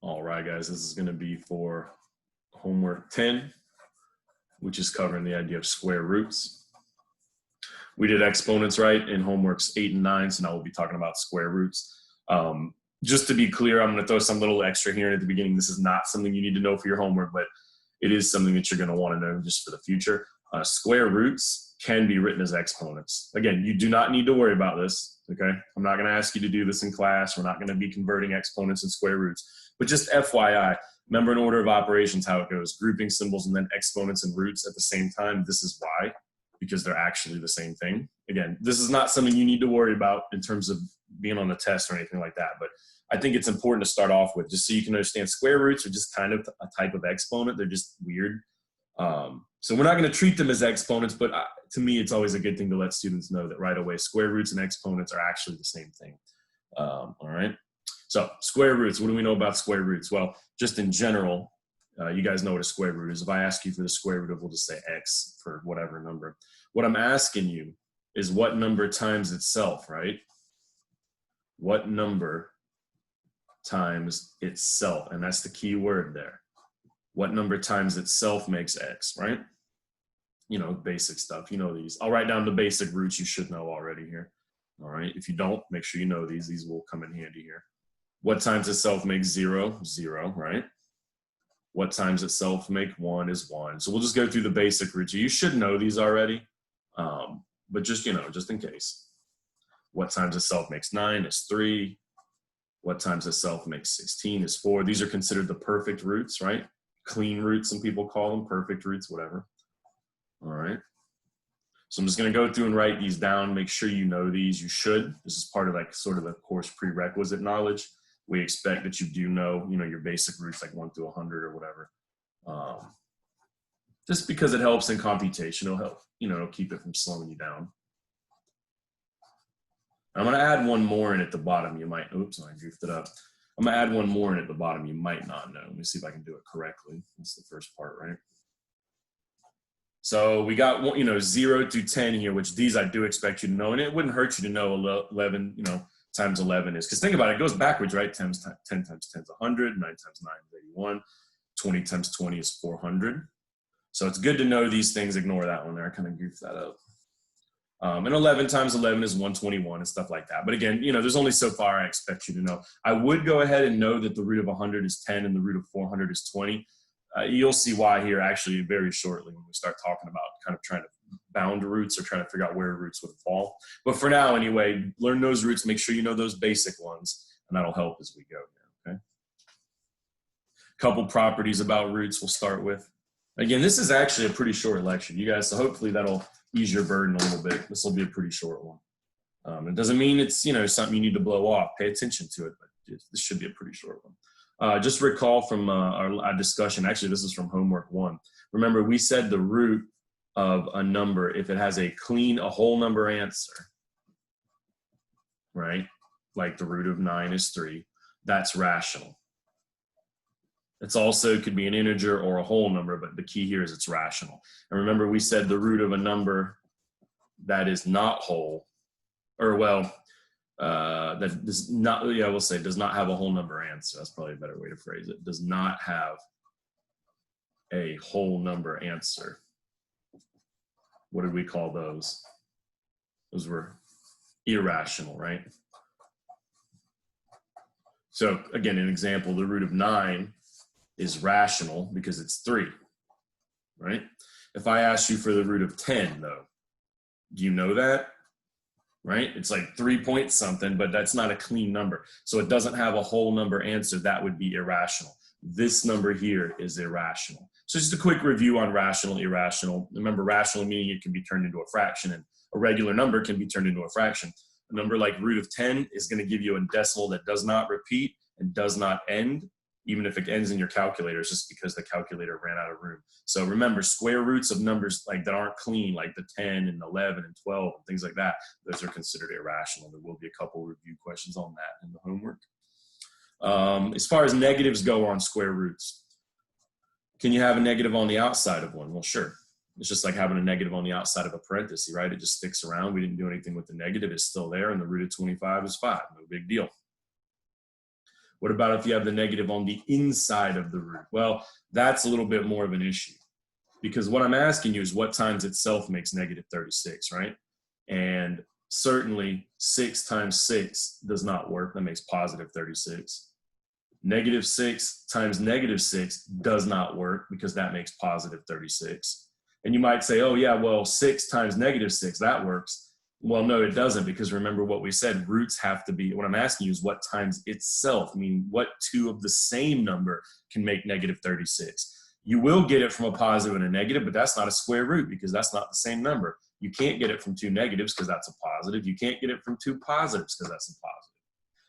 All right, guys, this is going to be for homework 10, which is covering the idea of square roots. We did exponents, right, in homeworks 8 and 9, so now we'll be talking about square roots. Just to be clear, I'm going to throw some little extra here at the beginning. This is not something you need to know for your homework, but it is something that you're going to want to know just for the future. Square roots can be written as exponents. Again, you do not need to worry about this, okay? I'm not going to ask you to do this in class. We're not going to be converting exponents and square roots. But just FYI, remember in order of operations how it goes, grouping symbols and then exponents and roots at the same time. This is why, because they're actually the same thing. Again, this is not something you need to worry about in terms of being on the test or anything like that, but I think it's important to start off with just so you can understand square roots are just kind of a type of exponent. They're just weird. So we're not going to treat them as exponents, but to me, it's always a good thing to let students know that right away, square roots and exponents are actually the same thing. All right. So square roots, what do we know about square roots? Well, just in general, you guys know what a square root is. If I ask you for the square root of, we'll just say X for whatever number. What I'm asking you is what number times itself, right? What number times itself? And that's the key word there. What number times itself makes X, right? You know, basic stuff, you know these. I'll write down the basic roots you should know already here. All right, if you don't, make sure you know these. These will come in handy here. What times itself makes 0? 0, right? What times itself make 1 is 1. So we'll just go through the basic roots. You should know these already, but just, you know, just in case. What times itself makes 9 is 3. What times itself makes 16 is 4. These are considered the perfect roots, right? Clean roots, some people call them, perfect roots, whatever. All right. So I'm just going to go through and write these down. Make sure you know these. You should. This is part of like sort of the course prerequisite knowledge. We expect that you do know, you know, your basic roots like 1 through 100 or whatever. Just because it helps in computation, it'll help, you know, it'll keep it from slowing you down. I'm going to add one more in at the bottom. You might, oops, I goofed it up. I'm going to add one more in at the bottom. You might not know. Let me see if I can do it correctly. That's the first part, right? So we got, you know, 0 through 10 here, which these I do expect you to know. And it wouldn't hurt you to know 11, you know, times 11 is, because think about it, it goes backwards, right? 10 times 10 is 100, 9 times 9 is 81, 20 times 20 is 400. So it's good to know these things. Ignore that one there. I kind of goofed that up. And 11 times 11 is 121 and stuff like that. But again, you know, there's only so far I expect you to know. I would go ahead and know that the root of 100 is 10 and the root of 400 is 20. You'll see why here actually very shortly when we start talking about kind of trying to bound roots or trying to figure out where roots would fall. But for now, anyway, learn those roots. Make sure you know those basic ones, and that'll help as we go here, okay? Couple properties about roots we'll start with. Again, this is actually a pretty short lecture, you guys, so hopefully that'll ease your burden a little bit. This will be a pretty short one. It doesn't mean it's, you know, something you need to blow off. Pay attention to it, but this should be a pretty short one. Just recall from our discussion, actually this is from homework 1. Remember, we said the root of a number, if it has a whole number answer, right? Like the root of 9 is 3, that's rational. It's also could be an integer or a whole number, but the key here is it's rational. And remember, we said the root of a number that is not whole, or well, that does not, yeah, we'll say does not have a whole number answer. That's probably a better way to phrase it. Does not have a whole number answer. What did we call those? Those were irrational, right? So again, an example, the root of 9 is rational because it's 3, right? If I ask you for the root of 10 though, do you know that? Right? It's like 3 point something, but that's not a clean number. So it doesn't have a whole number answer. That would be irrational. This number here is irrational. So just a quick review on rational, irrational. Remember, rational meaning it can be turned into a fraction, and a regular number can be turned into a fraction. A number like root of 10 is going to give you a decimal that does not repeat and does not end, even if it ends in your calculator, it's just because the calculator ran out of room. So remember, square roots of numbers like that aren't clean, like the 10 and 11 and 12 and things like that, those are considered irrational. There will be a couple review questions on that in the homework. As far as negatives go on square roots, can you have a negative on the outside of one? Well, sure. It's just like having a negative on the outside of a parenthesis, right? It just sticks around. We didn't do anything with the negative. It's still there, and the root of 25 is 5. No big deal. What about if you have the negative on the inside of the root? Well, that's a little bit more of an issue, because what I'm asking you is what times itself makes negative 36, right? And certainly 6 times 6 does not work. That makes positive 36. Negative 6 times negative 6 does not work, because that makes positive 36. And you might say, oh yeah, well, 6 times negative 6, that works. Well, no, it doesn't, because remember what we said, roots have to be, what I'm asking you is what times itself, meaning what two of the same number can make negative 36. You will get it from a positive and a negative, but that's not a square root, because that's not the same number. You can't get it from two negatives, because that's a positive. You can't get it from two positives, because that's a positive.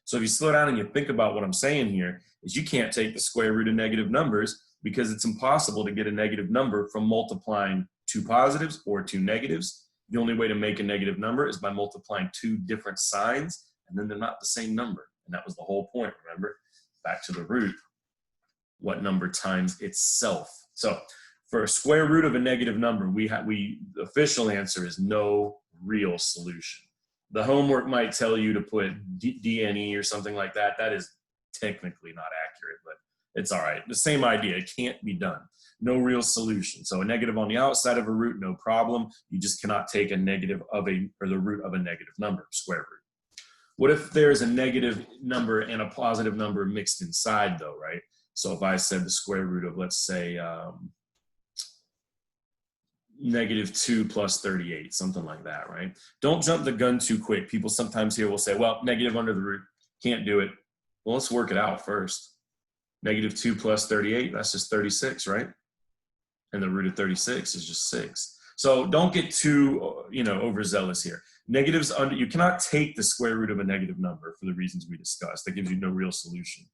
So if you slow down and you think about what I'm saying here, is you can't take the square root of negative numbers, because it's impossible to get a negative number from multiplying two positives or two negatives. The only way to make a negative number is by multiplying two different signs, and then they're not the same number. And that was the whole point, remember? Back to the root. What number times itself? So for a square root of a negative number, the official answer is no real solution. The homework might tell you to put DNE or something like that. That is technically not accurate, but it's all right. The same idea, it can't be done. No real solution. So a negative on the outside of a root, no problem. You just cannot take a negative of or the root of a negative number, square root. What if there's a negative number and a positive number mixed inside though, right? So if I said the square root of, let's say, negative 2 plus 38, something like that, right? Don't jump the gun too quick. People sometimes here will say, well, negative under the root, can't do it. Well, let's work it out first. Negative 2 plus 38, that's just 36, right? And the root of 36 is just 6. So don't get too, overzealous here. Negatives under, you cannot take the square root of a negative number for the reasons we discussed. That gives you no real solution.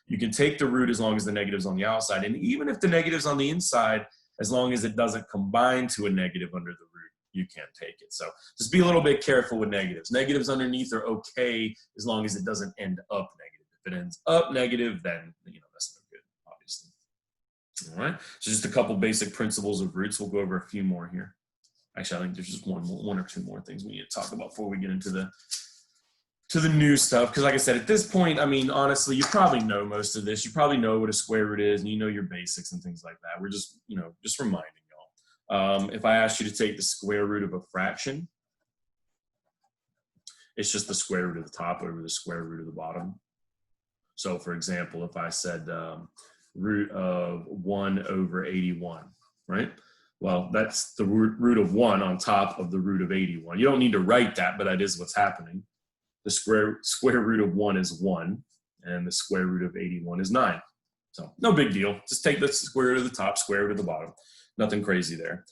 You can take the root as long as the negative's on the outside. And even if the negative's on the inside, as long as it doesn't combine to a negative under the root, you can't take it. So just be a little bit careful with negatives. Negatives underneath are okay as long as it doesn't end up negative. If it ends up negative, then that's no good, obviously. All right, so just a couple basic principles of roots. We'll go over a few more here. Actually, I think there's just one or two more things we need to talk about before we get into the new stuff. Because like I said, at this point, I mean, honestly, you probably know most of this. You probably know what a square root is, and you know your basics and things like that. We're just, just reminding y'all. If I asked you to take the square root of a fraction, it's just the square root of the top over the square root of the bottom. So for example, if I said root of 1 over 81, right? Well, that's the root of 1 on top of the root of 81. You don't need to write that, but that is what's happening. The square root of 1 is 1, and the square root of 81 is 9. So no big deal. Just take the square root of the top, square root of the bottom. Nothing crazy there.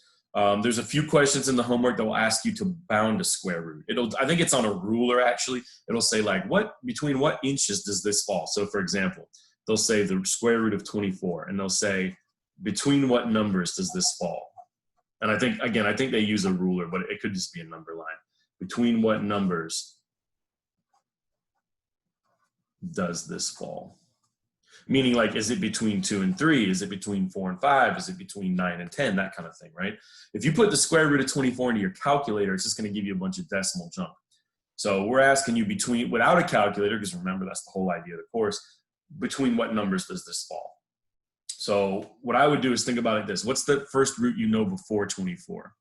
There's a few questions in the homework that will ask you to bound a square root. I think it's on a ruler actually. It'll say like, between what inches does this fall? So for example, they'll say the square root of 24, and they'll say, between what numbers does this fall? And I think they use a ruler, but it could just be a number line. Between what numbers does this fall? Meaning like, is it between 2 and 3? Is it between 4 and 5? Is it between 9 and 10? That kind of thing, right? If you put the square root of 24 into your calculator, it's just going to give you a bunch of decimal junk. So we're asking you without a calculator, because remember, that's the whole idea of the course, between what numbers does this fall? So what I would do is think about it like this. What's the first root you know before 24?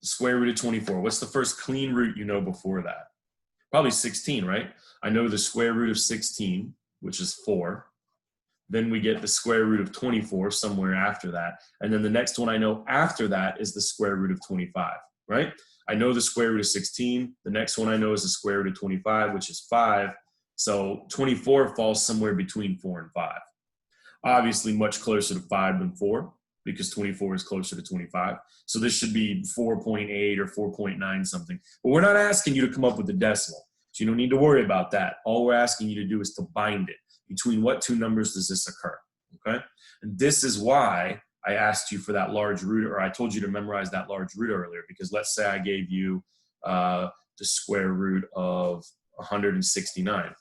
The square root of 24. What's the first clean root you know before that? Probably 16, right? I know the square root of 16, which is 4. Then we get the square root of 24 somewhere after that. And then the next one I know after that is the square root of 25, right? I know the square root of 16. The next one I know is the square root of 25, which is 5. So 24 falls somewhere between 4 and 5. Obviously much closer to 5 than 4, because 24 is closer to 25. So this should be 4.8 or 4.9 something. But we're not asking you to come up with a decimal. So you don't need to worry about that. All we're asking you to do is to bind it. Between what two numbers does this occur? Okay? And this is why I asked you for that large root, or I told you to memorize that large root earlier, because let's say I gave you the square root of 169.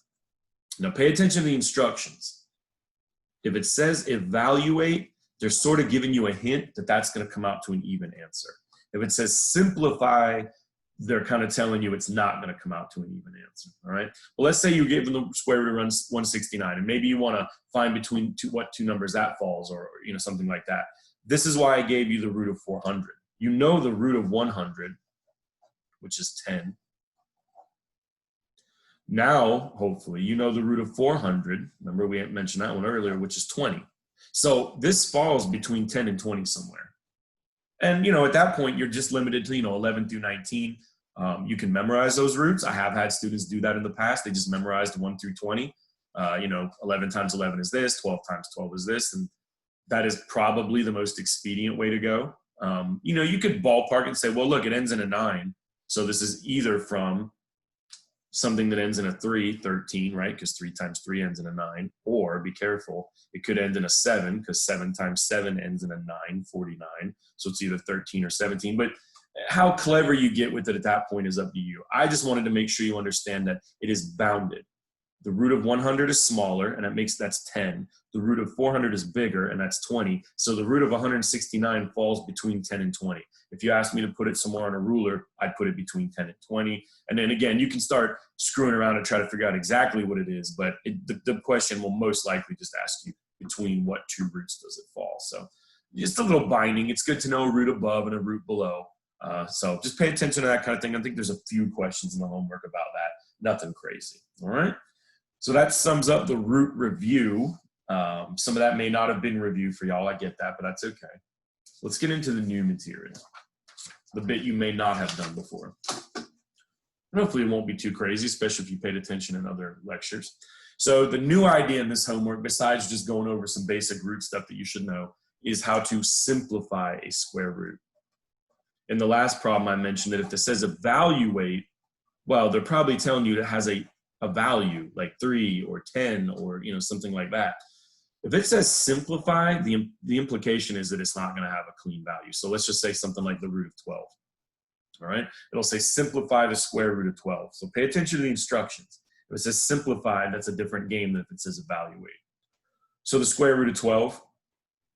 Now pay attention to the instructions. If it says evaluate, they're sort of giving you a hint that that's going to come out to an even answer. If it says simplify, they're kind of telling you it's not going to come out to an even answer. All right. Well, let's say you gave them the square root of 169, and maybe you want to find between what two numbers that falls, or something like that. This is why I gave you the root of 400. You know the root of 100, which is 10. Now, hopefully, you know the root of 400. Remember, we mentioned that one earlier, which is 20. So this falls between 10 and 20 somewhere. And, at that point, you're just limited to, 11 through 19. You can memorize those roots. I have had students do that in the past. They just memorized 1 through 20. 11 times 11 is this, 12 times 12 is this. And that is probably the most expedient way to go. You could ballpark it and say, well, look, it ends in a 9. So this is either from something that ends in a 3, 13, right? Because 3 times 3 ends in a 9. Or, be careful, it could end in a 7, because 7 times 7 ends in a 9, 49. So it's either 13 or 17. But how clever you get with it at that point is up to you. I just wanted to make sure you understand that it is bounded. The root of 100 is smaller, and that's 10. The root of 400 is bigger, and that's 20. So the root of 169 falls between 10 and 20. If you asked me to put it somewhere on a ruler, I'd put it between 10 and 20. And then again, you can start screwing around and try to figure out exactly what it is, but the question will most likely just ask you between what two roots does it fall. So just a little binding. It's good to know a root above and a root below. So just pay attention to that kind of thing. I think there's a few questions in the homework about that. Nothing crazy. All right. So that sums up the root review. Some of that may not have been reviewed for y'all. I get that, but that's okay. Let's get into the new material, the bit you may not have done before. And hopefully it won't be too crazy, especially if you paid attention in other lectures. So the new idea in this homework, besides just going over some basic root stuff that you should know, is how to simplify a square root. In the last problem, I mentioned that if it says evaluate, well, they're probably telling you it has a value like 3 or 10 or something like that. If it says simplify, the implication is that it's not going to have a clean value. So let's just say something like the root of 12. All right, it'll say simplify the square root of 12. So pay attention to the instructions. If it says simplify, that's a different game than if it says evaluate. So the square root of 12,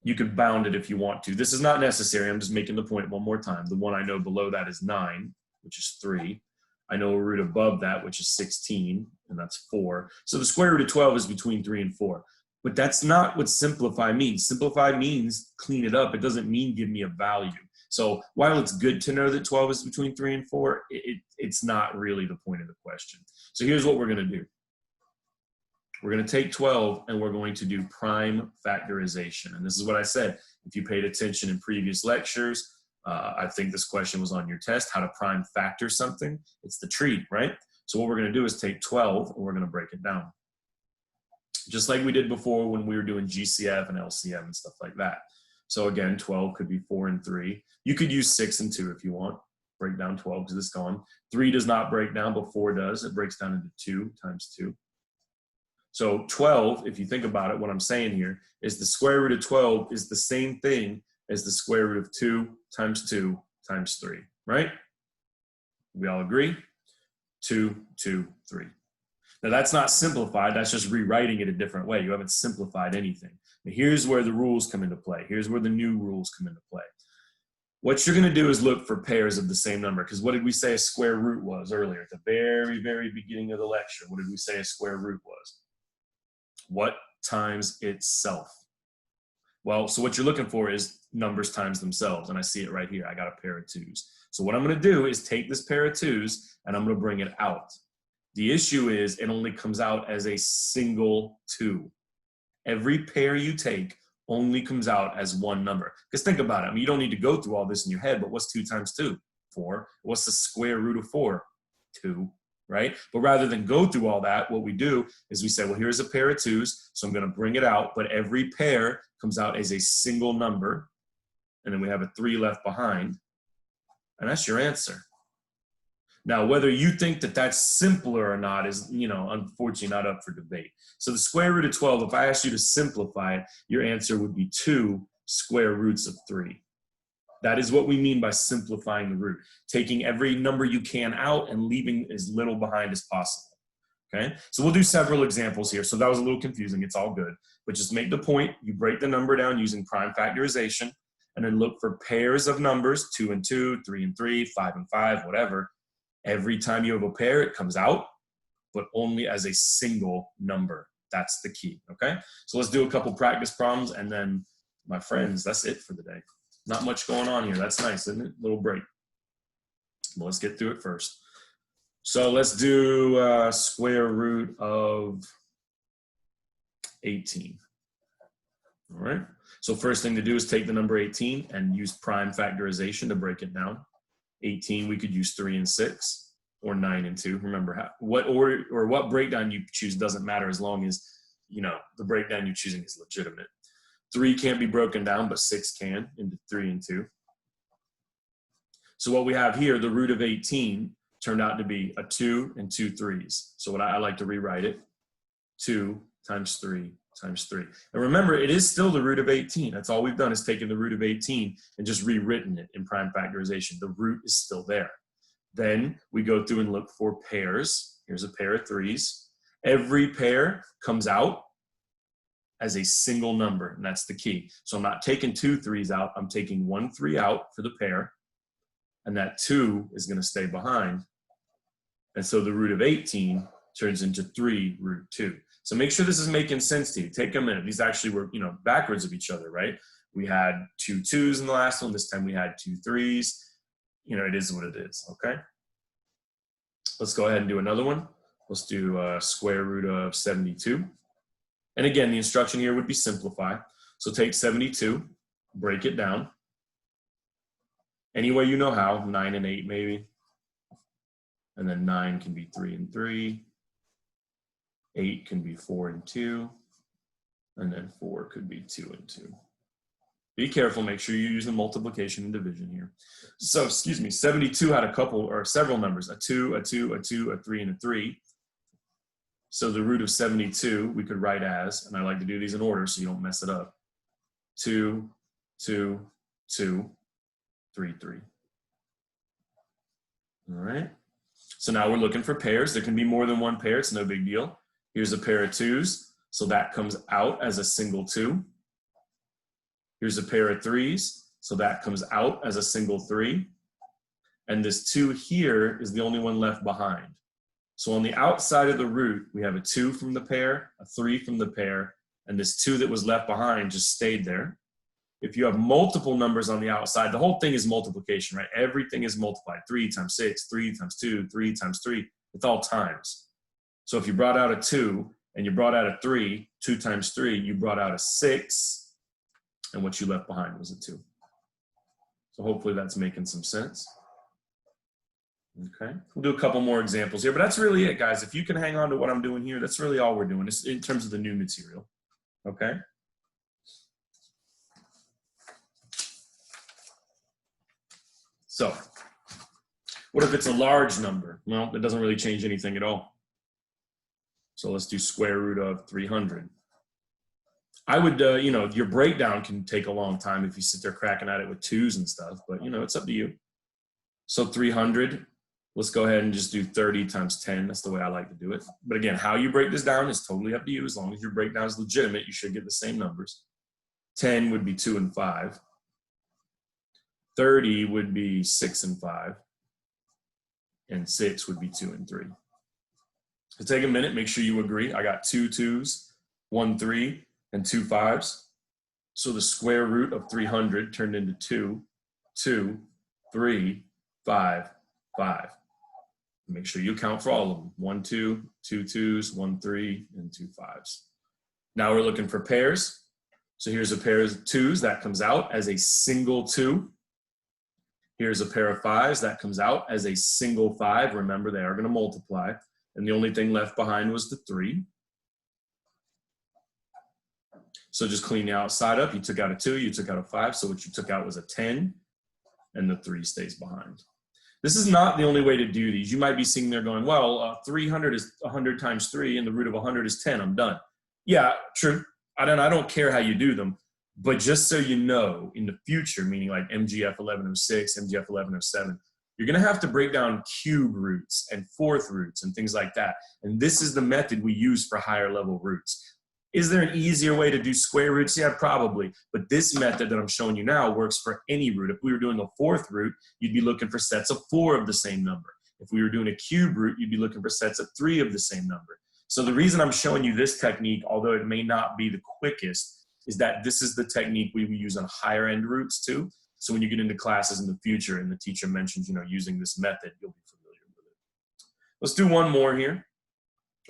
you could bound it if you want to. This is not necessary. I'm just making the point one more time. The one I know below that is 9, which is 3. I know a root above that, which is 16, and that's 4. So the square root of 12 is between 3 and 4. But that's not what simplify means. Simplify means clean it up. It doesn't mean give me a value. So while it's good to know that 12 is between 3 and 4, it's not really the point of the question. So here's what we're going to do. We're going to take 12 and we're going to do prime factorization. And this is what I said. If you paid attention in previous lectures, I think this question was on your test, how to prime factor something. It's the tree, right? So what we're going to do is take 12 and we're going to break it down. Just like we did before when we were doing GCF and LCM and stuff like that. So again, 12 could be 4 and 3. You could use 6 and 2 if you want. Break down 12 because it's gone. 3 does not break down, but 4 does. It breaks down into 2 times 2. So 12, if you think about it, what I'm saying here is the square root of 12 is the same thing as the square root of 2 times 2 times 3, right? We all agree? 2, 2, 3. Now that's not simplified, that's just rewriting it a different way. You haven't simplified anything. Now here's where the rules come into play. Here's where the new rules come into play. What you're gonna do is look for pairs of the same number, because what did we say a square root was earlier? At the very, very beginning of the lecture, what did we say a square root was? What times itself? Well, so what you're looking for is numbers times themselves, and I see it right here. I got a pair of 2s. So what I'm gonna do is take this pair of 2s and I'm gonna bring it out. The issue is it only comes out as a single 2. Every pair you take only comes out as one number. Because think about it. I mean, you don't need to go through all this in your head, but what's 2 times 2? 4. What's the square root of 4? 2, right? But rather than go through all that, what we do is we say, well, here's a pair of 2s, so I'm going to bring it out, but every pair comes out as a single number, and then we have a 3 left behind, and that's your answer. Now, whether you think that that's simpler or not is, unfortunately not up for debate. So the square root of 12, if I asked you to simplify it, your answer would be 2 square roots of 3. That is what we mean by simplifying the root, taking every number you can out and leaving as little behind as possible. Okay, so we'll do several examples here. So that was a little confusing. It's all good. But just make the point. You break the number down using prime factorization and then look for pairs of numbers, 2 and 2, 3 and 3, 5 and 5, whatever. Every time you have a pair, it comes out, but only as a single number. That's the key, okay? So let's do a couple practice problems, and then, my friends, that's it for the day. Not much going on here. That's nice, isn't it? Little break. Well, let's get through it first. So let's do square root of 18. All right. So first thing to do is take the number 18 and use prime factorization to break it down. 18, we could use 3 and 6 or 9 and 2. Remember, what order or what breakdown you choose doesn't matter as long as, you know, the breakdown you're choosing is legitimate. 3 can't be broken down, but 6 can into 3 and 2. So what we have here, the root of 18 turned out to be a 2 and 2 3s. So what I like to rewrite it, 2 times 3 times 3. And remember, it is still the root of 18. That's all we've done is taken the root of 18 and just rewritten it in prime factorization. The root is still there. Then we go through and look for pairs. Here's a pair of 3s. Every pair comes out as a single number, and that's the key. So I'm not taking 2 3s out. I'm taking 1 3 out for the pair, and that 2 is going to stay behind. And so the root of 18 turns into 3 root 2. So make sure this is making sense to you. Take a minute. These actually were, you know, backwards of each other, right? We had 2 2s in the last one. This time we had 2 3s. You know, it is what it is, okay? Let's go ahead and do another one. Let's do square root of 72. And again, the instruction here would be simplify. So take 72, break it down. Any way you know how, 9 and 8 maybe. And then 9 can be 3 and 3. 8 can be 4 and 2. And then 4 could be 2 and 2. Be careful, make sure you use the multiplication and division here. So, excuse me, 72 had a couple or several numbers, a 2, a 2, a 2, a 3, and a 3. So the root of 72 we could write as, and I like to do these in order so you don't mess it up, 2, 2, 2, 3, 3. All right. So now we're looking for pairs. There can be more than one pair. It's no big deal. Here's a pair of 2s. So that comes out as a single 2. Here's a pair of 3s. So that comes out as a single 3. And this 2 here is the only one left behind. So on the outside of the root, we have a 2 from the pair, a 3 from the pair, and this 2 that was left behind just stayed there. If you have multiple numbers on the outside, the whole thing is multiplication, right? Everything is multiplied. 3 times 6, 3 times 2, 3 times 3. It's all times. So if you brought out a 2 and you brought out a 3, 2 times 3, you brought out a 6, and what you left behind was a 2. So hopefully that's making some sense. Okay, we'll do a couple more examples here, but that's really it, guys. If you can hang on to what I'm doing here, that's really all we're doing in terms of the new material. Okay. So, what if it's a large number? Well, it doesn't really change anything at all. So let's do square root of 300. I would, you know, your breakdown can take a long time if you sit there cracking at it with 2s and stuff, but, you know, it's up to you. So 300, let's go ahead and just do 30 times 10. That's the way I like to do it. But again, how you break this down is totally up to you. As long as your breakdown is legitimate, you should get the same numbers. 10 would be 2 and 5. 30 would be 6 and 5. And 6 would be 2 and 3. So take a minute, make sure you agree. I got 2 2s, 1 3, and 2 5s. So the square root of 300 turned into 2, 2, 3, 5, 5. Make sure you count for all of them. 1 2, 2 2s, 1 3, and 2 5s. Now we're looking for pairs. So here's a pair of 2s that comes out as a single 2. Here's a pair of 5s that comes out as a single 5. Remember, they are going to multiply. And the only thing left behind was the 3. So just clean the outside up. You took out a 2, you took out a 5. So what you took out was a 10, and the 3 stays behind. This is not the only way to do these. You might be sitting there going, well, 300 is 100 times 3, and the root of 100 is 10. I'm done. Yeah, true. I don't care how you do them. But just so you know, in the future, meaning like MGF1100, MGF1100, you're going to have to break down cube roots and fourth roots and things like that. And this is the method we use for higher level roots. Is there an easier way to do square roots? Yeah, probably. But this method that I'm showing you now works for any root. If we were doing a fourth root, you'd be looking for sets of 4 of the same number. If we were doing a cube root, you'd be looking for sets of 3 of the same number. So the reason I'm showing you this technique, although it may not be the quickest, is that this is the technique we will use on higher end roots too. So when you get into classes in the future and the teacher mentions, you know, using this method, you'll be familiar with it. Let's do one more here.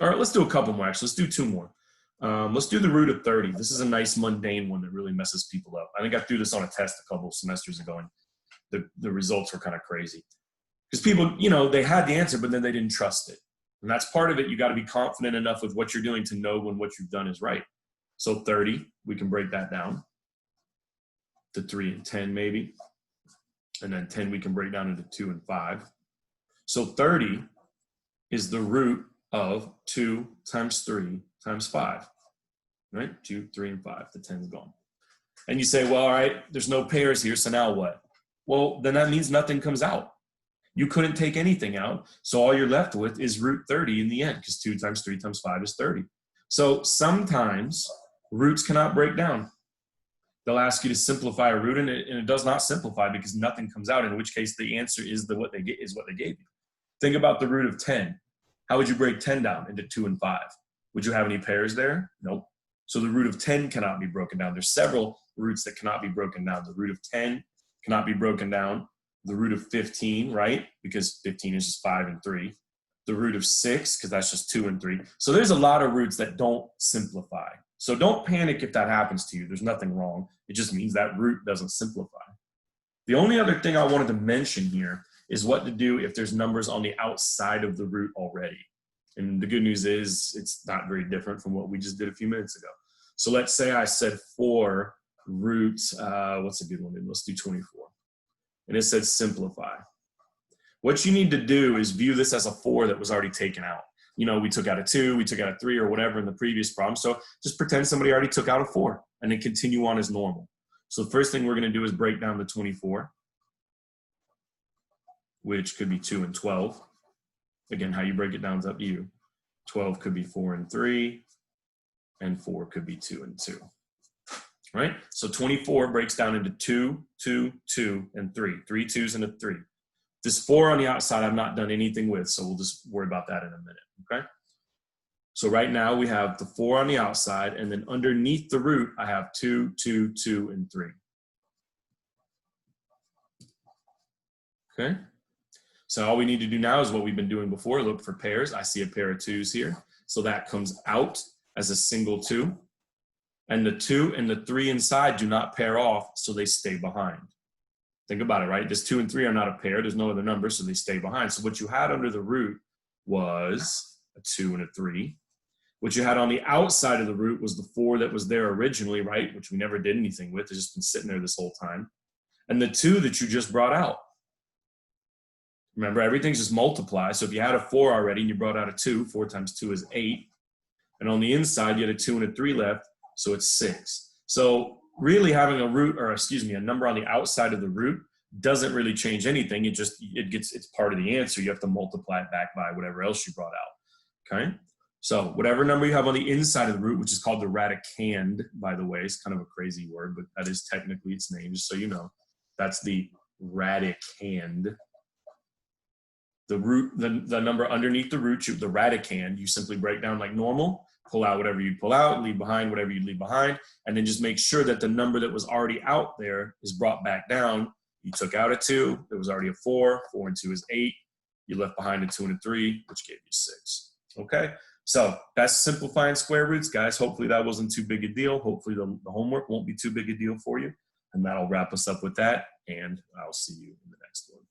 All right, let's do a couple more actually. Let's do 2 more. Let's do the root of 30. This is a nice mundane one that really messes people up. I think I threw this on a test a couple of semesters ago and the results were kind of crazy. Because people, you know, they had the answer, but then they didn't trust it. And that's part of it. You got to be confident enough with what you're doing to know when what you've done is right. So 30, we can break that down to 3 and 10 maybe. And then 10 we can break down into 2 and 5. So 30 is the root of 2 times 3 times 5. Right? 2, 3, and 5. The 10 is gone. And you say, well, all right, there's no pairs here, so now what? Well, then that means nothing comes out. You couldn't take anything out, so all you're left with is root 30 in the end, because 2 times 3 times 5 is 30. So sometimes roots cannot break down. They'll ask you to simplify a root, and it does not simplify because nothing comes out, in which case the answer is what they gave you. Think about the root of 10. How would you break 10 down into 2 and 5? Would you have any pairs there? Nope. So the root of 10 cannot be broken down. There's several roots that cannot be broken down. The root of 10 cannot be broken down. The root of 15, right? Because 15 is just 5 and 3. The root of 6, because that's just 2 and 3. So there's a lot of roots that don't simplify. So don't panic if that happens to you. There's nothing wrong. It just means that root doesn't simplify. The only other thing I wanted to mention here is what to do if there's numbers on the outside of the root already. And the good news is it's not very different from what we just did a few minutes ago. So let's say I said 4 root, what's a good one? Let's do 24. And it said simplify. What you need to do is view this as a 4 that was already taken out. You know, we took out a 2, we took out a 3 or whatever in the previous problem. So just pretend somebody already took out a 4 and then continue on as normal. So the first thing we're going to do is break down the 24, which could be 2 and 12. Again, how you break it down is up to you. 12 could be 4 and 3, and 4 could be 2 and 2. Right? So 24 breaks down into 2, 2, 2, and 3. 3 2s and a 3. This 4 on the outside I've not done anything with, so we'll just worry about that in a minute, okay? So right now we have the 4 on the outside, and then underneath the root I have 2, 2, 2, and 3. Okay? So all we need to do now is what we've been doing before, look for pairs. I see a pair of 2s here, so that comes out as a single 2. And the 2 and the 3 inside do not pair off, so they stay behind. Think about it, right? This 2 and 3 are not a pair. There's no other number, so they stay behind. So what you had under the root was a 2 and a 3. What you had on the outside of the root was the 4 that was there originally, right? Which we never did anything with. It's just been sitting there this whole time. And the 2 that you just brought out. Remember, everything's just multiplied. So if you had a 4 already and you brought out a 2, 4 times 2 is 8. And on the inside, you had a 2 and a 3 left. So it's 6. So really having a root, or excuse me, a number on the outside of the root doesn't really change anything. It's part of the answer. You have to multiply it back by whatever else you brought out, okay? So whatever number you have on the inside of the root, which is called the radicand, by the way, it's kind of a crazy word, but that is technically its name, just so you know. That's the radicand. The root, the number underneath the root, the radicand, you simply break down like normal. Pull out whatever you pull out, leave behind whatever you leave behind, and then just make sure that the number that was already out there is brought back down. You took out a 2, there was already a 4, 4 and 2 is 8. You left behind a 2 and a 3, which gave you 6. Okay, so that's simplifying square roots, guys. Hopefully that wasn't too big a deal. Hopefully the homework won't be too big a deal for you, and that'll wrap us up with that, and I'll see you in the next one.